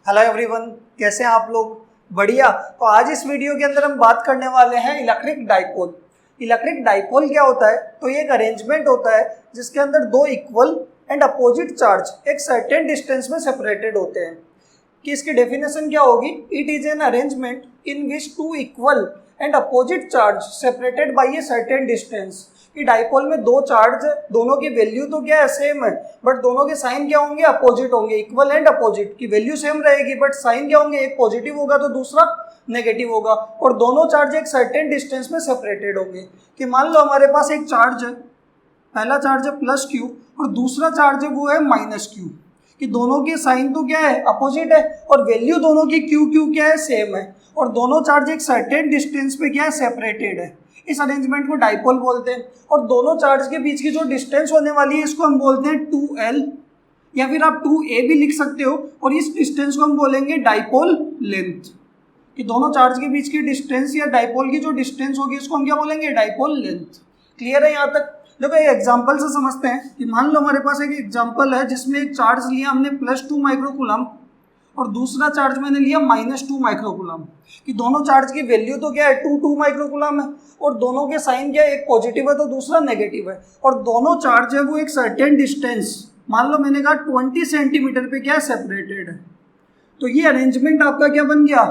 Hello everyone, कैसे हैं आप लोग? बढ़िया। तो आज इस वीडियो के अंदर हम बात करने वाले हैं इलेक्ट्रिक डाइपोल। इलेक्ट्रिक डाइपोल क्या होता है? तो ये एक अरेंजमेंट होता है जिसके अंदर दो इक्वल एंड अपोजिट चार्ज एक सर्टेन डिस्टेंस में सेपरेटेड होते हैं। कि इसकी डेफिनेशन क्या होगी? It is an arrangement in which two equal and opposite charge separated by a certain distance. कि डाइपोल में दो चार्ज, दोनों की वैल्यू तो क्या है, सेम है, बट दोनों के साइन क्या होंगे? अपोजिट होंगे। इक्वल एंड अपोजिट की वैल्यू सेम रहेगी बट साइन क्या होंगे? एक पॉजिटिव होगा तो दूसरा नेगेटिव होगा, और दोनों चार्ज एक सर्टेन डिस्टेंस में सेपरेटेड होंगे। कि मान लो हमारे पास एक चार्ज है, पहला चार्ज है प्लस क्यू और दूसरा चार्ज है वो है माइनस क्यू। कि दोनों के साइन तो क्या है? अपोजिट है, और वैल्यू दोनों की क्यू क्यू क्या है? सेम है, और दोनों चार्ज एक सर्टेन डिस्टेंस पे क्या है? सेपरेटेड है। इस अरेंजमेंट को डाइपोल बोलते हैं। और दोनों चार्ज के बीच की जो डिस्टेंस होने वाली है इसको हम बोलते हैं 2L, या फिर आप 2A भी लिख सकते हो, और इस डिस्टेंस को हम बोलेंगे डाइपोल लेंथ। कि दोनों चार्ज के बीच की डिस्टेंस या डाइपोल की जो डिस्टेंस होगी इसको हम क्या बोलेंगे? Dipole length. क्लियर है यहाँ तक? देखो एक एग्जांपल से समझते हैं। कि मान लो हमारे पास एक एग्जांपल है जिसमें एक चार्ज लिया हमने +2 माइक्रोकूलम और दूसरा चार्ज मैंने लिया -2 माइक्रोकूलम। कि दोनों चार्ज की वैल्यू तो क्या है? 2 माइक्रोकूलम है, और दोनों के साइन क्या है? एक पॉजिटिव है तो दूसरा नेगेटिव है, और दोनों चार्ज है वो एक सर्टेन डिस्टेंस, मान लो मैंने कहा 20 सेंटीमीटर पे क्या है? सेपरेटेड है। तो ये अरेंजमेंट आपका क्या बन गया?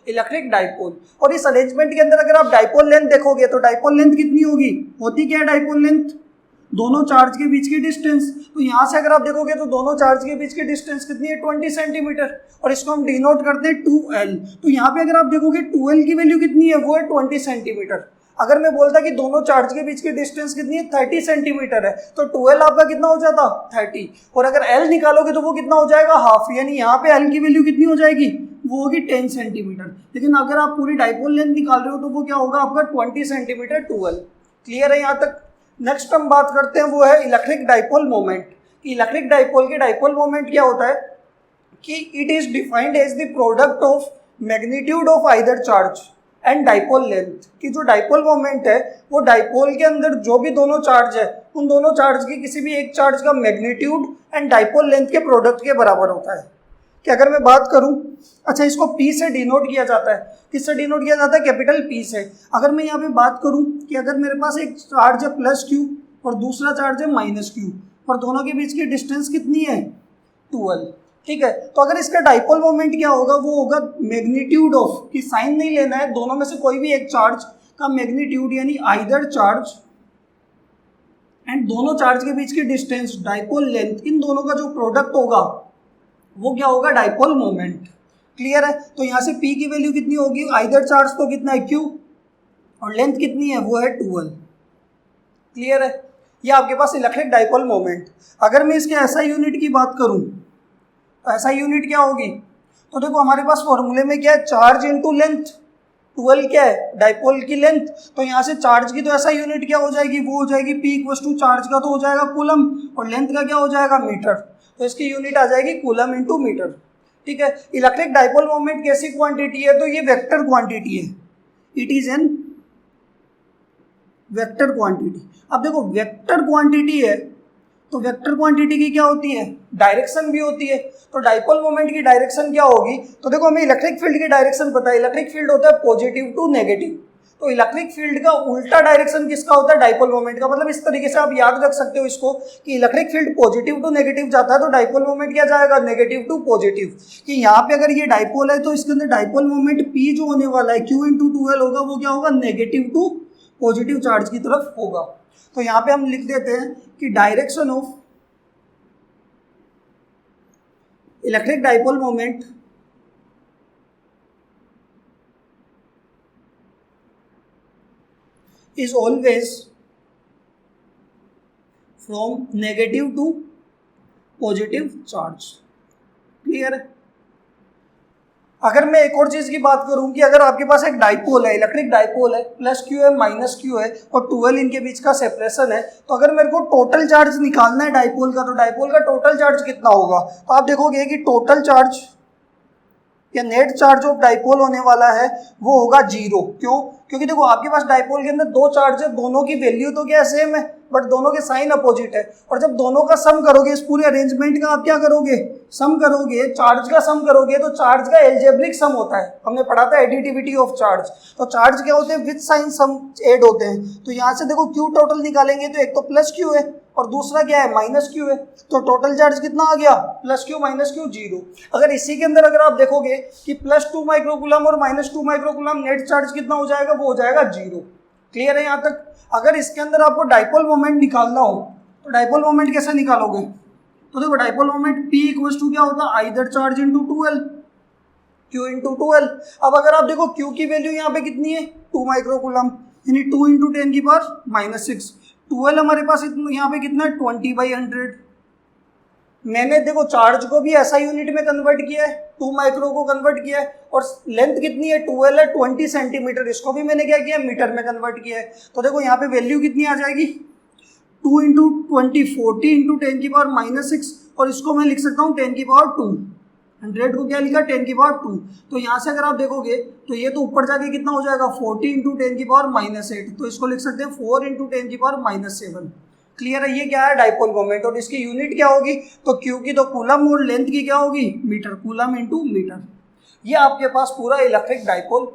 Electric dipole. और इस अरेंजमेंट के अंदर अगर आप डाइपोल लेंथ देखोगे तो डाइपोल लेंथ कितनी होगी? होती क्या है डाइपोल लेंथ? दोनों चार्ज के बीच की डिस्टेंस। तो यहाँ से अगर आप देखोगे तो दोनों चार्ज के बीच की डिस्टेंस कितनी है? 20 सेंटीमीटर, और इसको हम डिनोट करते हैं 2L। तो यहाँ पे अगर आप देखोगे 2L की वैल्यू कितनी है? वो है 20 सेंटीमीटर। अगर मैं बोलता कि दोनों चार्ज के बीच की डिस्टेंस कितनी है? 30 सेंटीमीटर है, तो 2L आपका कितना हो जाता? 30। और अगर L निकालोगे तो वो कितना हो जाएगा? हाफ। यानी यहाँ पे L की वैल्यू कितनी हो जाएगी? वो होगी 10 सेंटीमीटर। लेकिन अगर आप पूरी डाइपोल लेंथ निकाल रहे हो तो वो क्या होगा आपका? 20 सेंटीमीटर 2L। क्लियर है यहाँ तक? नेक्स्ट हम बात करते हैं वो है electric dipole moment. Electric dipole के डाइपोल मोमेंट क्या होता है? कि it is defined as the product of magnitude of either charge and dipole length. कि जो डाइपोल मोमेंट है वो डाइपोल के अंदर जो भी दोनों चार्ज है उन दोनों चार्ज की किसी भी एक चार्ज का मैग्नीट्यूड एंड डाइपोल लेंथ के प्रोडक्ट के बराबर होता है। कि अगर मैं बात करूं, अच्छा इसको P से डिनोट किया जाता है। किससे डिनोट किया जाता है? कैपिटल P से। अगर मैं यहाँ पे बात करूं कि अगर मेरे पास एक चार्ज है +Q और दूसरा चार्ज है -Q, और दोनों के बीच की डिस्टेंस कितनी है? 2L। ठीक है, तो अगर इसका डाइपोल मोमेंट क्या होगा? वो होगा मैग्नीट्यूड ऑफ, कि साइन नहीं लेना है, दोनों में से कोई भी एक चार्ज का मैग्नीट्यूड, यानी आइदर चार्ज एंड दोनों चार्ज के बीच की डिस्टेंस डाइपोल लेंथ, इन दोनों का जो प्रोडक्ट होगा वो क्या होगा? Dipole moment. क्लियर है? तो यहाँ से P की वैल्यू कितनी होगी? आइदर चार्ज तो कितना है? Q, और लेंथ कितनी है? वो है 2L। क्लियर है? ये आपके पास इलेक्ट्रिक डाइपोल मोमेंट। अगर मैं इसके SI यूनिट की बात करूं तो SI यूनिट क्या होगी? तो देखो हमारे पास फॉर्मूले में क्या है? Charge into length. 2L क्या है? डाइपोल की लेंथ। तो यहाँ से चार्ज की तो SI यूनिट क्या हो जाएगी? वो हो जाएगी P = चार्ज का तो हो जाएगा कूलम, और लेंथ का क्या हो जाएगा? मीटर। तो इसकी यूनिट आ जाएगी कूलम इंटू मीटर। ठीक है। इलेक्ट्रिक डाइपोल मोमेंट कैसी क्वांटिटी है? तो ये वेक्टर क्वांटिटी है। It is an vector quantity. अब देखो वेक्टर क्वांटिटी है तो वेक्टर क्वांटिटी की क्या होती है? डायरेक्शन भी होती है। तो डाइपोल मोमेंट की डायरेक्शन क्या होगी? तो देखो हमें इलेक्ट्रिक फील्ड की डायरेक्शन पता है। इलेक्ट्रिक फील्ड होता है पॉजिटिव टू नेगेटिव। तो इलेक्ट्रिक फील्ड का उल्टा डायरेक्शन किसका होता है? डाइपोल मोमेंट का। मतलब इस तरीके से आप याद रख सकते हो इसको कि electric field positive to negative जाता है तो डाइपोल मोमेंट क्या जाएगा? Negative to positive. कि यहाँ पे अगर ये डाइपोल है तो इसके अंदर डाइपोल मोमेंट P जो होने वाला है Q × 2L होगा, वो क्या होगा? नेगेटिव टू पॉजिटिव चार्ज की तरफ होगा। तो यहाँ पे हम लिख देते हैं कि direction of electric dipole moment is always from negative to positive charge। Clear है? अगर मैं एक और चीज की बात करूं कि अगर आपके पास एक डाइपोल है, इलेक्ट्रिक डाइपोल है, +Q है -Q है और 2L इनके बीच का सेपरेशन है, तो अगर मेरे को टोटल चार्ज निकालना है डाइपोल का, तो डाइपोल का टोटल चार्ज कितना होगा? तो आप देखोगे कि टोटल चार्ज या नेट चार्ज ऑफ डाइपोल होने वाला है वो होगा 0। क्यों? क्योंकि देखो आपके पास डाइपोल के अंदर दो चार्ज है, दोनों की वैल्यू तो क्या सेम है, बट दोनों के साइन अपोजिट है। और जब दोनों का सम करोगे, इस पूरे अरेंजमेंट का आप क्या करोगे, सम करोगे, चार्ज का सम करोगे, तो चार्ज का एल्जेब्रिक सम होता है। हमने पढ़ा था एडिटिविटी ऑफ चार्ज। तो चार्ज क्या होते हैं, विद साइन सम ऐड होते हैं। तो यहाँ से देखो क्यू टोटल निकालेंगे तो एक तो प्लस क्यू है और दूसरा क्या है, माइनस क्यू है। तो टोटल चार्ज कितना आ गया, प्लस क्यू माइनस क्यू 0। अगर इसी के अंदर अगर आप देखोगे कि +2 माइक्रोकूलम और -2 माइक्रोकूलम, नेट चार्ज कितना हो जाएगा, वो हो जाएगा 0। क्लियर है यहाँ तक। अगर इसके अंदर आपको डाइपोल मोमेंट निकालना हो तो डाइपोल मोमेंट कैसे निकालोगे, तो देखो dipole moment P equals to क्या होता है, either charge into 2L, Q into 2L। अब अगर आप देखो Q की वैल्यू यहाँ पे कितनी है, 2 माइक्रोकूलम, यानी 2 इंटू 10⁻⁻6। 2L हमारे पास यहाँ पे कितना है, 20/100। मैंने देखो चार्ज को भी ऐसा यूनिट में कन्वर्ट किया है, 2 माइक्रो को कन्वर्ट किया है, और लेंथ कितनी है, 2L है, 20 सेंटीमीटर, इसको भी मैंने क्या किया, मीटर में कन्वर्ट किया है। तो देखो यहाँ पे वैल्यू कितनी आ जाएगी, 2 इंटू 20 40 इंटू 10⁻⁻6, और इसको मैं लिख सकता हूँ 10⁻²। 100 को क्या लिखा, 10⁻²। तो यहाँ से अगर आप देखोगे तो ये तो ऊपर जाके कितना हो जाएगा, 40 इंटू 10⁻⁻8, तो इसको लिख सकते हैं 4 इंटू 10⁻⁻7। क्लियर है, ये क्या है, डाइपोल मोमेंट। और इसकी यूनिट क्या होगी, तो क्यू की तो कूलम और लेंथ की क्या होगी, मीटर, कूलम इंटू मीटर। ये आपके पास पूरा इलेक्ट्रिक डाइपोल